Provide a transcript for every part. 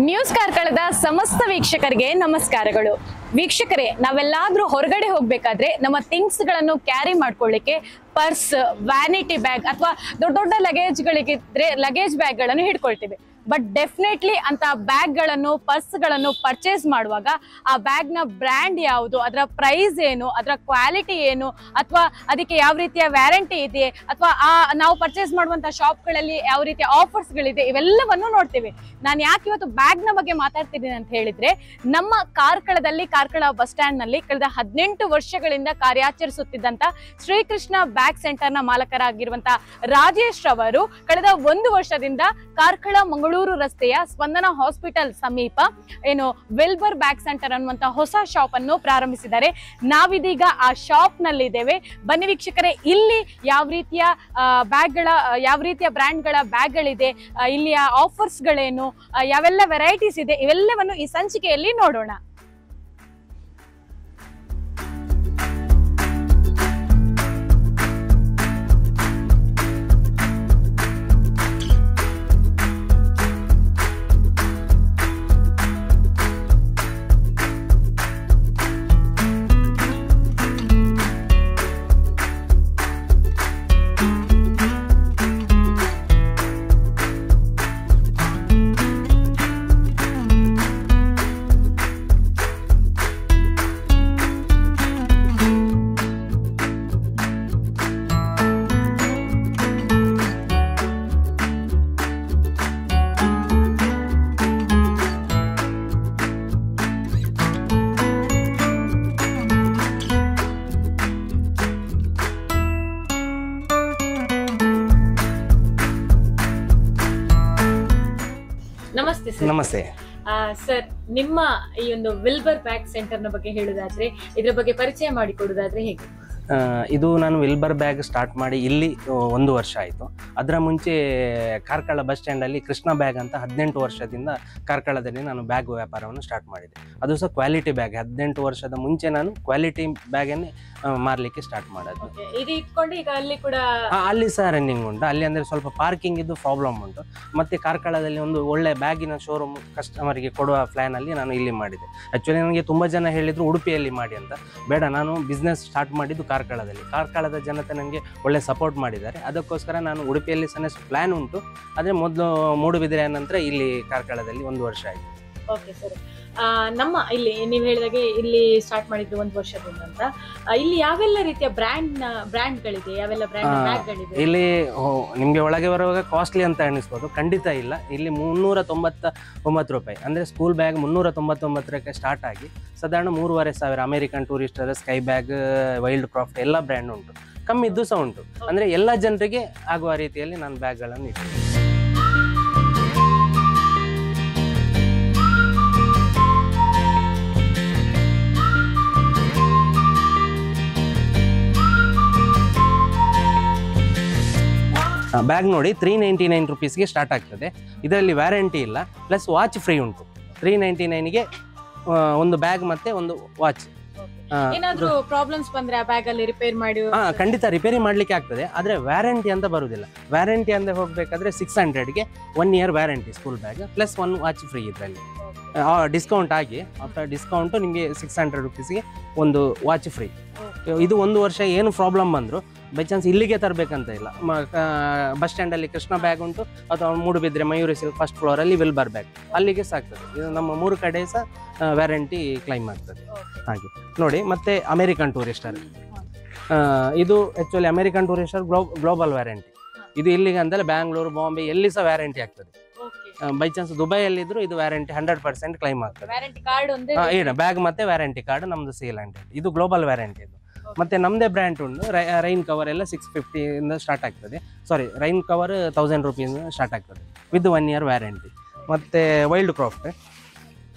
News ಕಾರ್ಕಳದ ಸಮಸ್ತ ವೀಕ್ಷಕರಿಗೆ ನಮಸ್ಕಾರಗಳು. ವೀಕ್ಷಕರೇ, ನಾವೆಲ್ಲಾದ್ರೂ ಹೊರಗಡೆ ಹೋಗ್ಬೇಕಾದ್ರೆ ನಮ್ಮ ಥಿಂಗ್ಸ್ ಗಳನ್ನು ಕ್ಯಾರಿ ಮಾಡ್ಕೊಳ್ಳಿಕ್ಕೆ ಪರ್ಸ್, ವ್ಯಾನಿಟಿ ಬ್ಯಾಗ್ ಅಥವಾ ದೊಡ್ಡ ದೊಡ್ಡ ಲಗೇಜ್ಗಳಿಗಿದ್ರೆ ಲಗೇಜ್ ಬ್ಯಾಗ್ ಗಳನ್ನು ಹಿಡ್ಕೊಳ್ತೀವಿ. ಬಟ್ ಡೆಫಿನೆಟ್ಲಿ ಅಂತ ಬ್ಯಾಗ್ ಗಳನ್ನು, ಪರ್ಸ್ ಗಳನ್ನು ಪರ್ಚೇಸ್ ಮಾಡುವಾಗ ಆ ಬ್ಯಾಗ್ ನ ಬ್ರ್ಯಾಂಡ್ ಯಾವುದು, ಅದರ ಪ್ರೈಸ್ ಏನು, ಅದರ ಕ್ವಾಲಿಟಿ ಏನು, ಅಥವಾ ಅದಕ್ಕೆ ಯಾವ ರೀತಿಯ ವ್ಯಾರಂಟಿ ಇದೆ, ಅಥವಾ ನಾವು ಪರ್ಚೇಸ್ ಮಾಡುವಂತ ಶಾಪ್ಗಳಲ್ಲಿ ಯಾವ ರೀತಿಯ ಆಫರ್ಸ್ ಗಳಿದೆ, ಇವೆಲ್ಲವನ್ನು ನೋಡ್ತೀವಿ. ನಾನು ಯಾಕೆ ಇವತ್ತು ಬ್ಯಾಗ್ ನ ಬಗ್ಗೆ ಮಾತಾಡ್ತಿದ್ದೀನಿ ಅಂತ ಹೇಳಿದ್ರೆ, ನಮ್ಮ ಕಾರ್ಕಳದಲ್ಲಿ ಕಾರ್ಕಳ ಬಸ್ ಸ್ಟ್ಯಾಂಡ್ ನಲ್ಲಿ ಕಳೆದ 18 ವರ್ಷಗಳಿಂದ ಕಾರ್ಯಾಚರಿಸುತ್ತಿದ್ದಂತ ಶ್ರೀಕೃಷ್ಣ ಬ್ಯಾಗ್ ಸೆಂಟರ್ ನ ಮಾಲಕರಾಗಿರುವಂತಹ ರಾಜೇಶ್ ಅವರು ಕಳೆದ 1 ವರ್ಷದಿಂದ ಕಾರ್ಕಳ ಮಂಗಳೂರು ರಸ್ತೆಯ ಸ್ಪಂದನ ಹಾಸ್ಪಿಟಲ್ ಸಮೀಪ ವಿಲ್ಬರ್ ಬ್ಯಾಗ್ ಸೆಂಟರ್ ಅನ್ನುವಂತ ಹೊಸ ಶಾಪ್ ಅನ್ನು ಪ್ರಾರಂಭಿಸಿದ್ದಾರೆ. ನಾವಿದೀಗ ಆ ಶಾಪ್ ನಲ್ಲಿ ಇದ್ದೇವೆ. ಬನ್ನಿ ವೀಕ್ಷಕರೇ, ಇಲ್ಲಿ ಯಾವ ರೀತಿಯ ಬ್ರ್ಯಾಂಡ್ ಗಳ ಬ್ಯಾಗ್ ಗಳಿದೆ, ಇಲ್ಲಿಯ ಆಫರ್ಸ್ ಗಳೇನು, ಯಾವೆಲ್ಲ ವೆರೈಟೀಸ್ ಇದೆ, ಇವೆಲ್ಲವನ್ನು ಈ ಸಂಚಿಕೆಯಲ್ಲಿ ನೋಡೋಣ. ನಮಸ್ತೆ ಸರ್. ನಮಸ್ತೆ ಸರ್, ನಿಮ್ಮ ಈ ಒಂದು ವಿಲ್ಬರ್ ಬ್ಯಾಗ್ ಸೆಂಟರ್ ನ ಬಗ್ಗೆ ಹೇಳುದಾದ್ರೆ, ಇದರ ಬಗ್ಗೆ ಪರಿಚಯ ಮಾಡಿಕೊಡುದಾದ್ರೆ ಹೇಗೆ? ಇದು ನಾನು ವಿಲ್ಬರ್ ಬ್ಯಾಗ್ ಸ್ಟಾರ್ಟ್ ಮಾಡಿ ಇಲ್ಲಿ 1 ವರ್ಷ ಆಯಿತು. ಅದರ ಮುಂಚೆ ಕಾರ್ಕಳ ಬಸ್ ಸ್ಟ್ಯಾಂಡಲ್ಲಿ ಕೃಷ್ಣ ಬ್ಯಾಗ್ ಅಂತ 18 ವರ್ಷದಿಂದ ಕಾರ್ಕಳದಲ್ಲಿ ನಾನು ಬ್ಯಾಗ್ ವ್ಯಾಪಾರವನ್ನು ಸ್ಟಾರ್ಟ್ ಮಾಡಿದೆ. ಅದು ಸಹ ಕ್ವಾಲಿಟಿ ಬ್ಯಾಗ್. 18 ವರ್ಷದ ಮುಂಚೆ ನಾನು ಕ್ವಾಲಿಟಿ ಬ್ಯಾಗನ್ನೇ ಮಾರಲಿಕ್ಕೆ ಸ್ಟಾರ್ಟ್ ಮಾಡೋದು. ಇದು ಇಟ್ಕೊಂಡು ಈಗ ಅಲ್ಲಿ ಕೂಡ ಅಲ್ಲಿ ಸಹ ರನ್ನಿಂಗ್ ಉಂಟು. ಅಲ್ಲಿ ಅಂದರೆ ಸ್ವಲ್ಪ ಪಾರ್ಕಿಂಗ್ ಇದ್ದು ಪ್ರಾಬ್ಲಮ್ ಉಂಟು. ಮತ್ತು ಕಾರ್ಕಳದಲ್ಲಿ ಒಂದು ಒಳ್ಳೆ ಬ್ಯಾಗಿನ ಶೋರೂಮ್ ಕಸ್ಟಮರಿಗೆ ಕೊಡುವ ಪ್ಲ್ಯಾನಲ್ಲಿ ನಾನು ಇಲ್ಲಿ ಮಾಡಿದೆ. ಆ್ಯಕ್ಚುಲಿ ನನಗೆ ತುಂಬ ಜನ ಹೇಳಿದರು ಉಡುಪಿಯಲ್ಲಿ ಮಾಡಿ ಅಂತ. ಬೇಡ, ನಾನು ಬಿಸ್ನೆಸ್ ಸ್ಟಾರ್ಟ್ ಮಾಡಿದ್ದು ಕಾರ್ಕಳದ ಜನತೆ ನನಗೆ ಒಳ್ಳೆ ಸಪೋರ್ಟ್ ಮಾಡಿದ್ದಾರೆ. ಅದಕ್ಕೋಸ್ಕರ ನಾನು ಉಡುಪಿಯಲ್ಲಿ ಸಹ ಪ್ಲ್ಯಾನ್ ಉಂಟು. ಆದರೆ ಮೊದಲು ಮೂಡುಬಿದಿರೆ ನಂತರ ಇಲ್ಲಿ ಕಾರ್ಕಳದಲ್ಲಿ 1 ವರ್ಷ ಆಯಿತು. Okay sir. ನಮ್ಮ ಇಲ್ಲಿ ನೀವು ಹೇಳಿದಾಗೆ ಇಲ್ಲಿ ಸ್ಟಾರ್ಟ್ ಮಾಡಿದ್ದು 1 ವರ್ಷದಿಂದ ಅಂತ. ಇಲ್ಲಿ ಯಾವೆಲ್ಲ ರೀತಿಯ ಬ್ರ್ಯಾಂಡ್ಗಳಿದೆ, ಯಾವೆಲ್ಲ ಬ್ರ್ಯಾಂಡ್ಗಳಿದೆ? ಇಲ್ಲಿ ನಿಮಗೆ ಒಳಗೆ ಬರುವಾಗ ಕಾಸ್ಟ್ಲಿ ಅಂತ ಎಣಿಸ್ಬೋದು. ಖಂಡಿತ ಇಲ್ಲ. ಇಲ್ಲಿ 399 ರೂಪಾಯಿ ಅಂದರೆ ಸ್ಕೂಲ್ ಬ್ಯಾಗ್ 399 ಸ್ಟಾರ್ಟ್ ಆಗಿ ಸಾಧಾರಣ 3,500 American Tourister, sky bag, wild craft ಎಲ್ಲ ಬ್ರ್ಯಾಂಡ್ ಉಂಟು. ಕಮ್ಮಿದ್ದು ಸಹ ಉಂಟು. ಅಂದರೆ ಎಲ್ಲ ಜನರಿಗೆ ಆಗುವ ರೀತಿಯಲ್ಲಿ ನಾನು ಬ್ಯಾಗ್ಗಳನ್ನು ಇಟ್ಟಿದ್ದೀನಿ. ಬ್ಯಾಗ್ ನೋಡಿ 399 ರೂಪೀಸ್ಗೆ ಸ್ಟಾರ್ಟ್ ಆಗ್ತದೆ. ಇದರಲ್ಲಿ ವ್ಯಾರಂಟಿ ಇಲ್ಲ, ಪ್ಲಸ್ ವಾಚ್ ಫ್ರೀ ಉಂಟು. 399ಗೆ ಒಂದು ಬ್ಯಾಗ್ ಮತ್ತೆ ಒಂದು ವಾಚ್. ಏನಾದ್ರೂ ಪ್ರಾಬ್ಲಮ್ಸ್ ಬಂದ್ರೆ ಆ ಬ್ಯಾಗ್ ಅಲ್ಲಿ ರಿಪೇರ್ ಮಾಡಿ ಖಂಡಿತ ರಿಪೇರಿ ಮಾಡ್ಲಿಕ್ಕೆ ಆಗ್ತದೆ. ಆದ್ರೆ ವ್ಯಾರಂಟಿ ಅಂತ ಬರುದಿಲ್ಲ. ವ್ಯಾರಂಟಿ ಅಂತ ಹೋಗ್ಬೇಕಾದ್ರೆ 600ಗೆ 1 year warranty school bag plus 1 watch free. ಇದರಲ್ಲಿ ಡಿಸ್ಕೌಂಟ್ ಆಗಿ ಆಫ್ಟರ್ ಡಿಸ್ಕೌಂಟ್ ನಿಮಗೆ 600 ರೂಪೀಸ್ಗೆ ಒಂದು ವಾಚ್ ಫ್ರೀ. ಇದು 1 ವರ್ಷ ಏನು ಪ್ರಾಬ್ಲಮ್ ಬಂದ್ರು ಬೈ ಚಾನ್ಸ್ ಇಲ್ಲಿಗೆ ತರಬೇಕಂತ ಇಲ್ಲ. ಬಸ್ ಸ್ಟ್ಯಾಂಡಲ್ಲಿ ಕೃಷ್ಣ ಬ್ಯಾಗ್ ಉಂಟು, ಅಥವಾ ಮೂಡುಬಿದ್ರೆ ಮಯೂರಿ ಸಿಲ್ಕ್ ಫಸ್ಟ್ ಫ್ಲೋರಲ್ಲಿ ವಿಲ್ಬರ್ ಬ್ಯಾಗ್, ಅಲ್ಲಿಗೆ ಸಾಕ್ತದೆ. ಇದು ನಮ್ಮ 3 ಕಡೆ ಸಹ ವ್ಯಾರಂಟಿ ಕ್ಲೈಮ್ ಆಗ್ತದೆ. ಹಾಗೆ ನೋಡಿ. ಮತ್ತೆ ಅಮೆರಿಕನ್ ಟೂರಿಸ್ಟರ್, ಇದು actually American Tourister global warranty. ಇದು ಇಲ್ಲಿಗೆ ಅಂತಲೇ ಬ್ಯಾಂಗ್ಳೂರು, ಬಾಂಬೆ ಎಲ್ಲಿ ಸಹ ವ್ಯಾರಂಟಿ ಆಗ್ತದೆ. ಬೈ ಚಾನ್ಸ್ ದುಬೈಯಲ್ಲಿದ್ರು ಇದು ವ್ಯಾರಂಟಿ 100% ಕ್ಲೈಮ್ ಆಗ್ತದೆ. ಬ್ಯಾಗ್ ಮತ್ತೆ ವ್ಯಾರಂಟಿ ಕಾರ್ಡ್ ನಮ್ದು ಸೇಲ್ ಹ್ಯಾಂಡ್. ಇದು ಗ್ಲೋಬಲ್ ವ್ಯಾರಂಟಿ. ಇದು ಮತ್ತೆ ನಮ್ಮದೇ ಬ್ರ್ಯಾಂಡ್ ಉಂಟು. ರೈನ್ ಕವರ್ ಎಲ್ಲ 650 ಇಂದ ಸ್ಟಾರ್ಟ್ ಆಗ್ತದೆ. ಸಾರಿ, ರೈನ್ ಕವರ್ 1000 ರೂಪೀಸ್ ಸ್ಟಾರ್ಟ್ ಆಗ್ತದೆ ವಿತ್ 1 ಇಯರ್ ವ್ಯಾರಂಟಿ. ಮತ್ತೆ ವೈಲ್ಡ್ ಕ್ರಾಫ್ಟ್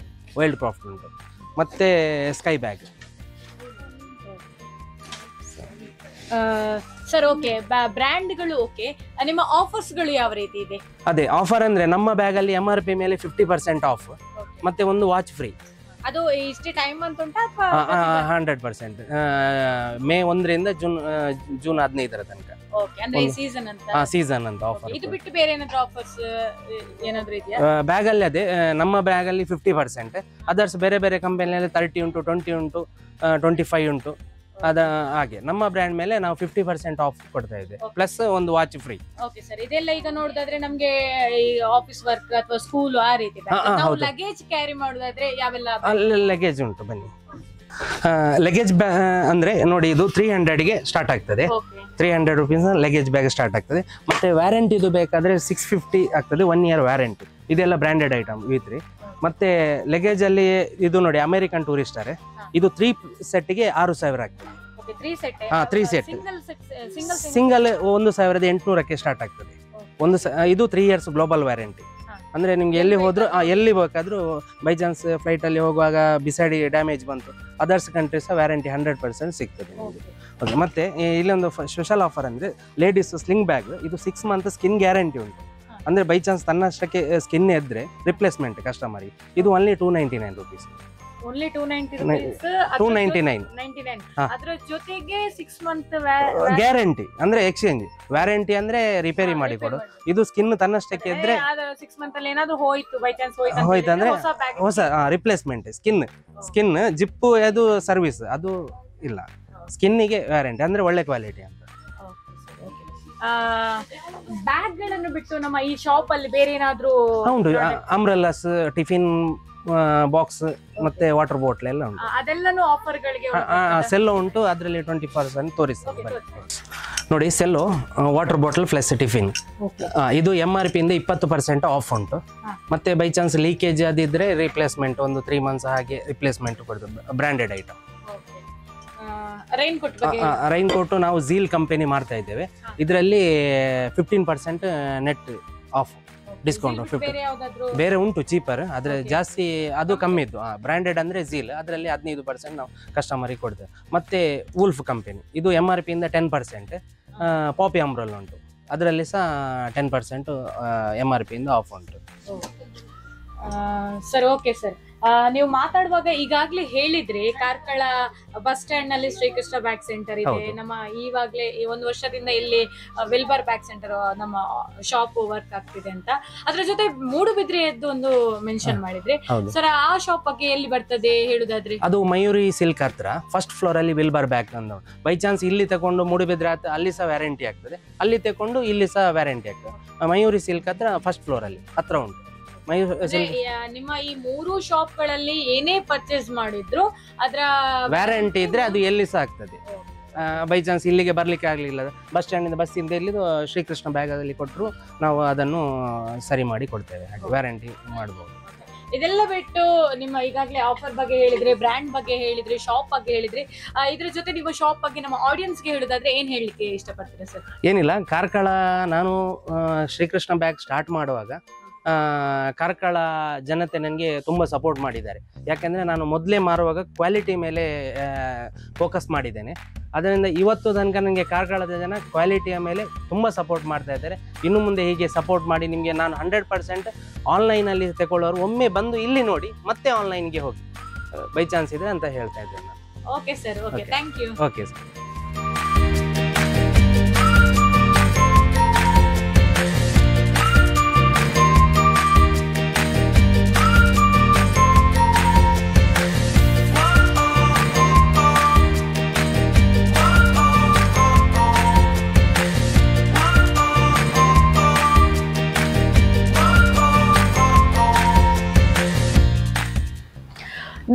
ಉಂಟು. ಮತ್ತೆ ಸ್ಕೈ ಬ್ಯಾಗ್. ಸರ್, ಓಕೆ, ಬ್ರ್ಯಾಂಡ್ಗಳು ಓಕೆ. ನಿಮ್ಮ ಆಫರ್ಸ್ಗಳು ಯಾವ ರೀತಿ ಇದೆ? ಅದೇ ಆಫರ್ ಅಂದ್ರೆ ನಮ್ಮ ಬ್ಯಾಗ್ ಅಲ್ಲಿ MRP ಮೇಲೆ 50% ಆಫ್, ಮತ್ತೆ ಒಂದು ವಾಚ್ ಫ್ರೀ. ಅದು ಇಷ್ಟೇ ಟೈಮ್ ಅಂತ ಉಂಟಾ ಅಥವಾ 100%. ಮೇ 1ರಿಂದ ಜೂನ್ 15ರ ತನಕ. ಅಂದ್ರೆ ಸೀಸನ್ ಅಂತ ಸೀಸನ್ ಅಂತ ಆಫರ್. ಇದು ಬಿಟ್ಟು ಬೇರೆ ಏನಾದ್ರು ಆಫರ್ಸ್ ಏನಾದ್ರು ಇದೆಯಾ? ಬ್ಯಾಗ್ ಅಲ್ಲಿ ಅದೇ ನಮ್ಮ ಬ್ಯಾಗ್ ಅಲ್ಲಿ 50%, ಅದರ್ಸ್ ಬೇರೆ ಬೇರೆ ಕಂಪನಿಯಲ್ಲಿ 30 ಉಂಟು, 20 ಉಂಟು, 25 ಉಂಟು. ಅದ ಹಾಗೆ ನಮ್ಮ ಬ್ರ್ಯಾಂಡ್ ಮೇಲೆ ನಾವು 50% ಆಫ್ ಕೊಡ್ತಾ ಇದ್ದೇವೆ, ಪ್ಲಸ್ ಒಂದು ವಾಚ್ ಫ್ರೀ. ಓಕೆ ಸರ್, ಇದೆಲ್ಲ ಈಗ ನೋಡೋದಾದ್ರೆ ನಮ್ಗೆ ಈ ಆಫೀಸ್ ವರ್ಕ್ ಅಥವಾ ಸ್ಕೂಲ್ ಆ ರೀತಿ ನಾವು ಲಗೇಜ್ ಕ್ಯಾರಿ ಮಾಡೋದಾದ್ರೆ ಯಾವೆಲ್ಲ ಲಗೇಜ್ ಉಂಟು ಬನ್ನಿ. ಲಗೇಜ್ ಅಂದ್ರೆ ನೋಡಿ, ಇದು 300ಗೆ ಸ್ಟಾರ್ಟ್ ಆಗ್ತದೆ. 300 ರುಪೀಸ್ ಲಗೇಜ್ ಬ್ಯಾಗ್ ಸ್ಟಾರ್ಟ್ ಆಗ್ತದೆ. ಮತ್ತೆ ವ್ಯಾರಂಟಿ ಇದು ಬೇಕಾದ್ರೆ 650 ಆಗ್ತದೆ, 1 year ವ್ಯಾರಂಟಿ. ಇದೆಲ್ಲ ಬ್ರಾಂಡೆಡ್ ಐಟಮ್ V3. ಮತ್ತೆ ಲಗೇಜ್ ಅಲ್ಲಿ ಇದು ನೋಡಿ, ಅಮೆರಿಕನ್ ಟೂರಿಸ್ಟರ್, ಇದು 3 ಸೆಟ್ಗೆ 6000 ಆಗ್ತದೆ. 3 ಸೆಟ್ ಸಿಂಗಲ್ 1800ಕ್ಕೆ ಸ್ಟಾರ್ಟ್ ಆಗ್ತದೆ. ಇದು 3 years ಗ್ಲೋಬಲ್ ವ್ಯಾರಂಟಿ. ಅಂದ್ರೆ ನಿಮ್ಗೆ ಎಲ್ಲಿ ಹೋದ್ರು ಎಲ್ಲಿ ಬೇಕಾದ್ರೂ ಬೈ ಚಾನ್ಸ್ ಫ್ಲೈಟ್ ಅಲ್ಲಿ ಹೋಗುವಾಗ ಬಿಸೈಡ್ ಡ್ಯಾಮೇಜ್ ಬಂತು, ಅದರ್ಸ್ ಕಂಟ್ರೀಸ್ ವ್ಯಾರಂಟಿ 100% ಸಿಗ್ತದೆ ನಿಮಗೆ. ಓಕೆ, ಮತ್ತೆ ಇಲ್ಲೊಂದು ಸ್ಪೆಷಲ್ ಆಫರ್ ಅಂದ್ರೆ ಲೇಡೀಸ್ ಸ್ಲಿಂಗ್ ಬ್ಯಾಗ್, ಇದು 6 month ಸ್ಕಿನ್ ಗ್ಯಾರಂಟಿ ಉಂಟು. ಅಂದ್ರೆ ಬೈ ಚಾನ್ಸ್ ತನ್ನಷ್ಟಕ್ಕೆ ಸ್ಕಿನ್ ಇದ್ರೆ ರಿಪ್ಲೇಸ್ಮೆಂಟ್ ಕಸ್ಟಮರ್. ಇದು ಓನ್ಲಿ 299 ರುಪೀಸ್. ಓನ್ಲಿ 299. ಅದರ ಜೊತೆಗೆ 6 month ಗ್ಯಾರಂಟಿ, ಅಂದ್ರೆ ಎಕ್ಸ್ಚೇಂಜ್ ವ್ಯಾರಂಟಿ ಅಂದ್ರೆ ರಿಪೇರಿ ಮಾಡಿ ಕೊಡು. ಇದು ಸ್ಕಿನ್ ತನ್ನಷ್ಟಕ್ಕೆ ಇದ್ರೆ 6 month ಅಲ್ಲಿ ಏನಾದ್ರು ಹೋಯ್ತು, ಬೈ ಚಾನ್ಸ್ ಹೋಯ್ತಂದ್ರೆ ಹೊಸ ರಿಪ್ಲೇಸ್ಮೆಂಟ್. ಸ್ಕಿನ್ ಜಿಪ್ಪು ಅದು ಸರ್ವಿಸ್ ಅದು ಇಲ್ಲ, ಸ್ಕಿನ್ನಿಗೆ ವ್ಯಾರಂಟಿ, ಅಂದ್ರೆ ಒಳ್ಳೆ ಕ್ವಾಲಿಟಿ ಅಂತ. ಬ್ಯಾಗ್ ಗಳನ್ನು ಬಿಟ್ಟು ನಮ್ಮ ಈ ಶಾಪ್ ಅಲ್ಲಿ ಬೇರೆ ಏನಾದ್ರು ಉಂಟು. ಅಂಬ್ರೆಲ್ಲಾಸ್, ಟಿಫಿನ್ ಬಾಕ್ಸ್, ಮತ್ತೆ ವಾಟರ್ ಬಾಟಲ್ ಎಲ್ಲ ಉಂಟು. ಅದೆಲ್ಲನೂ ಆಫರ್ ಗಳಿಗೆ ಸೆಲ್ಲೋ ಉಂಟು, ಅದರಲ್ಲಿ 20% ತೋರಿಸ್ತದೆ ನೋಡಿ. Cello water bottle plus tiffin, ಇದು MRP ಇಂದ 20% ಆಫ್ ಉಂಟು. ಮತ್ತೆ ಬೈ ಚಾನ್ಸ್ ಲೀಕೇಜ್ ಅದಿದ್ರೆ ರಿಪ್ಲೇಸ್ಮೆಂಟ್ ಒಂದು 3 months ಹಾಗೆ ರಿಪ್ಲೇಸ್ಮೆಂಟ್ ಕೊಡ್ತದೆ. Branded item. ರೈನ್ ಕೋಟ್ ನಾವು ಝೀಲ್ ಕಂಪನಿ ಮಾಡ್ತಾ ಇದ್ದೇವೆ. ಇದರಲ್ಲಿ 15% ನೆಟ್ ಆಫ್ ಡಿಸ್ಕೌಂಟ್. ಬೇರೆ ಉಂಟು ಚೀಪರ್, ಆದ್ರೆ ಜಾಸ್ತಿ ಅದು ಕಮ್ಮಿ ಇದ್ದು. ಬ್ರಾಂಡೆಡ್ ಅಂದ್ರೆ ಝೀಲ್, ಅದರಲ್ಲಿ 15% ನಾವು ಕಸ್ಟಮರಿಗೆ ಕೊಡ್ತೇವೆ. ಮತ್ತೆ ವೂಲ್ಫ್ ಕಂಪನಿ, ಇದು MRP ಇಂದ 10%. ಪಾಪಿ ಅಂಬ್ರೆಲ್ಲಾ ಉಂಟು, ಅದರಲ್ಲಿ ಸಹ 10% MRP ಇಂದ ಆಫ್ ಉಂಟು. ಸರ್, ಓಕೆ ಸರ್, ನೀವು ಮಾತಾಡುವಾಗ ಈಗಾಗ್ಲೇ ಹೇಳಿದ್ರಿ ಕಾರ್ಕಳ ಬಸ್ ಸ್ಟ್ಯಾಂಡ್ ನಲ್ಲಿ ಶ್ರೀಕೃಷ್ಣ ಬ್ಯಾಗ್ ಸೆಂಟರ್ ಇದೆ. ನಮ್ಮ ಈವಾಗ್ಲೇ 1 ವರ್ಷದಿಂದ ಇಲ್ಲಿ ವಿಲ್ಬರ್ ಬ್ಯಾಗ್ ಸೆಂಟರ್ ನಮ್ಮ ಶಾಪ್ ವರ್ಕ್ ಆಗ್ತಿದೆ ಅಂತ. ಅದ್ರ ಜೊತೆ ಮೂಡುಬಿದ್ರೆಯದ್ದು ಒಂದು ಮೆನ್ಷನ್ ಮಾಡಿದ್ರಿ ಸರ್. ಆ ಶಾಪ್ ಬಗ್ಗೆ ಎಲ್ಲಿ ಬರ್ತದೆ ಹೇಳುದಾದ್ರೆ? ಅದು ಮಯೂರಿ ಸಿಲ್ಕ್ ಹತ್ರ ಫಸ್ಟ್ ಫ್ಲೋರ್ ಅಲ್ಲಿ ವಿಲ್ಬರ್ ಬ್ಯಾಗ್ ಅಂತ. ಬೈ ಚಾನ್ಸ್ ಇಲ್ಲಿ ತಗೊಂಡು ಮೂಡುಬಿದ್ರೆ ಅಲ್ಲಿ ಸಹ ವ್ಯಾರಂಟಿ ಆಗ್ತದೆ, ಅಲ್ಲಿ ತಗೊಂಡು ಇಲ್ಲಿ ಸಹ ವ್ಯಾರಂಟಿ ಆಗ್ತದೆ. ಮಯೂರಿ ಸಿಲ್ಕ್ ಹತ್ರ ಫಸ್ಟ್ ಫ್ಲೋರ್ ಅಲ್ಲಿ ಹತ್ರ ಉಂಟು. ನಿಮ್ಮ ಈ 3 ಶಾಪ್ ಗಳಲ್ಲಿ ಏನೇ ಪರ್ಚೇಸ್ ಮಾಡಿದ್ರು ಅದರ ವ್ಯಾರಂಟಿ ಇದ್ರೆ ಅದು ಎಲ್ಲಿ ಸಹ ಆಗ್ತದೆ. ಬೈ ಚಾನ್ಸ್ ಇಲ್ಲಿಗೆ ಬರ್ಲಿಕ್ಕೆ ಆಗ್ಲಿಲ್ಲ, ಬಸ್ ಸ್ಟ್ಯಾಂಡ್ ಇಂದ ಬಸ್ ಇಂದ ಇಲ್ಲಿ ಶ್ರೀಕೃಷ್ಣ ಬ್ಯಾಗ್ ಅಲ್ಲಿ ಕೊಟ್ಟರು ನಾವು ಅದನ್ನು ಸರಿ ಮಾಡಿ ಕೊಡ್ತೇವೆ. ವ್ಯಾರಂಟಿ ಮಾಡಬಹುದು. ಇದೆಲ್ಲ ಬಿಟ್ಟು ನಿಮ್ಮ ಈಗಾಗಲೇ ಆಫರ್ ಬಗ್ಗೆ ಹೇಳಿದ್ರಿ, ಬ್ರ್ಯಾಂಡ್ ಬಗ್ಗೆ ಹೇಳಿದ್ರಿ, ಶಾಪ್ ಬಗ್ಗೆ ಹೇಳಿದ್ರಿ. ಇದ್ರ ಜೊತೆ ನಿಮ್ಮ ಶಾಪ್ ಬಗ್ಗೆ ನಮ್ಮ ಆಡಿಯನ್ಸ್ಗೆ ಹೇಳೋದಾದ್ರೆ ಏನ್ ಹೇಳಲಿಕ್ಕೆ ಇಷ್ಟಪಡ್ತೀರಾ ಸರ್? ಏನಿಲ್ಲ, ಕಾರ್ಕಳ ನಾನು ಶ್ರೀಕೃಷ್ಣ ಬ್ಯಾಗ್ ಸ್ಟಾರ್ಟ್ ಮಾಡುವಾಗ ಕಾರ್ಕಳ ಜನತೆ ನನಗೆ ತುಂಬ ಸಪೋರ್ಟ್ ಮಾಡಿದ್ದಾರೆ. ಯಾಕೆಂದರೆ ನಾನು ಮೊದಲೇ ಮಾರುವಾಗ ಕ್ವಾಲಿಟಿ ಮೇಲೆ ಫೋಕಸ್ ಮಾಡಿದ್ದೇನೆ. ಅದರಿಂದ ಇವತ್ತು ತನಕ ನನಗೆ ಕಾರ್ಕಳದ ಜನ ಕ್ವಾಲಿಟಿಯ ಮೇಲೆ ತುಂಬ ಸಪೋರ್ಟ್ ಮಾಡ್ತಾ ಇದ್ದಾರೆ. ಇನ್ನು ಮುಂದೆ ಹೀಗೆ ಸಪೋರ್ಟ್ ಮಾಡಿ ನಿಮಗೆ ನಾನು 100% ಆನ್ಲೈನಲ್ಲಿ ತಗೊಳ್ಳೋರು ಒಮ್ಮೆ ಬಂದು ಇಲ್ಲಿ ನೋಡಿ ಮತ್ತೆ ಆನ್ಲೈನ್ಗೆ ಹೋಗಿ ಬೈ ಚಾನ್ಸ್ ಇದೆ ಅಂತ ಹೇಳ್ತಾ ಇದ್ದೇನೆ ನಾನು. Okay sir, okay, thank you. Okay sir.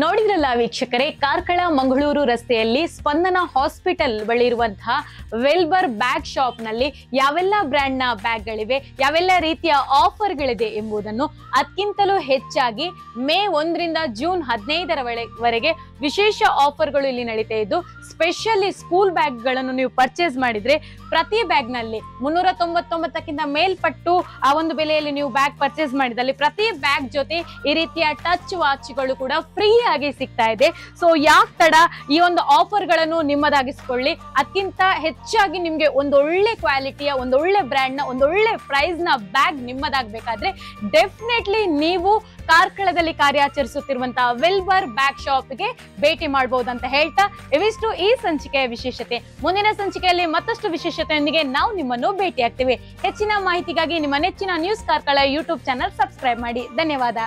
ನೋಡಿದ್ರಲ್ಲ ವೀಕ್ಷಕರೇ, ಕಾರ್ಕಳ ಮಂಗಳೂರು ರಸ್ತೆಯಲ್ಲಿ ಸ್ಪಂದನ ಹಾಸ್ಪಿಟಲ್ ಬಳಿ ಇರುವಂತಹ ವೆಲ್ಬರ್ ಬ್ಯಾಗ್ ಶಾಪ್ ನಲ್ಲಿ ಯಾವೆಲ್ಲ ಬ್ರ್ಯಾಂಡ್ ನ ಬ್ಯಾಗ್ ಗಳಿವೆ, ಯಾವೆಲ್ಲ ರೀತಿಯ ಆಫರ್ಗಳಿದೆ ಎಂಬುದನ್ನು, ಅದಕ್ಕಿಂತಲೂ ಹೆಚ್ಚಾಗಿ ಮೇ 1ರಿಂದ ಜೂನ್ 15ರವರೆಗೆ ವಿಶೇಷ ಆಫರ್ಗಳು ಇಲ್ಲಿ ನಡೀತಾ ಇದ್ದು, ಸ್ಪೆಷಲಿ ಸ್ಕೂಲ್ ಬ್ಯಾಗ್ ಗಳನ್ನು ನೀವು ಪರ್ಚೇಸ್ ಮಾಡಿದ್ರೆ ಪ್ರತಿ ಬ್ಯಾಗ್ ನಲ್ಲಿ 399ಕ್ಕಿಂತ ಮೇಲ್ಪಟ್ಟು ಆ ಒಂದು ಬೆಲೆಯಲ್ಲಿ ನೀವು ಬ್ಯಾಗ್ ಪರ್ಚೇಸ್ ಮಾಡಿದಲ್ಲಿ ಪ್ರತಿ ಬ್ಯಾಗ್ ಜೊತೆ ಈ ರೀತಿಯ ಟಚ್ ವಾಚ್ಗಳು ಕೂಡ ಫ್ರೀ ಆಗಿ ಸಿಗ್ತಾ ಇದೆ. ಸೊ ಯಾಕೆ ತಡ, ಈ ಒಂದು ಆಫರ್ ಗಳನ್ನು ನಿಮ್ಮದಾಗಿಸ್ಕೊಳ್ಳಿ. ಅದಕ್ಕಿಂತ ಹೆಚ್ಚಾಗಿ ನಿಮ್ಗೆ ಒಂದೊಳ್ಳೆ ಕ್ವಾಲಿಟಿಯ, ಒಂದೊಳ್ಳೆ ಬ್ರ್ಯಾಂಡ್ ನ, ಒಂದೊಳ್ಳೆ ಪ್ರೈಸ್ ನ ಬ್ಯಾಗ್ ನಿಮ್ಮದಾಗಬೇಕಾದ್ರೆ ಡೆಫಿನೆಟ್ಲಿ ನೀವು ಕಾರ್ಕಳದಲ್ಲಿ ಕಾರ್ಯಾಚರಿಸುತ್ತಿರುವಂತಹ ವಿಲ್ಬರ್ ಬ್ಯಾಗ್ ಶಾಪ್ಗೆ ಭೇಟಿ ಮಾಡಬಹುದು ಅಂತ ಹೇಳ್ತಾ ಇವಿಷ್ಟು ಈ ಸಂಚಿಕೆಯ ವಿಶೇಷತೆ. ಮುಂದಿನ ಸಂಚಿಕೆಯಲ್ಲಿ ಮತ್ತಷ್ಟು ವಿಶೇಷತೆಯೊಂದಿಗೆ ನಾವು ನಿಮ್ಮನ್ನು ಭೇಟಿ ಆಗ್ತೇವೆ. ಹೆಚ್ಚಿನ ಮಾಹಿತಿಗಾಗಿ ನಿಮ್ಮ ನೆಚ್ಚಿನ news Karkala YouTube channel subscribe ಮಾಡಿ. ಧನ್ಯವಾದ.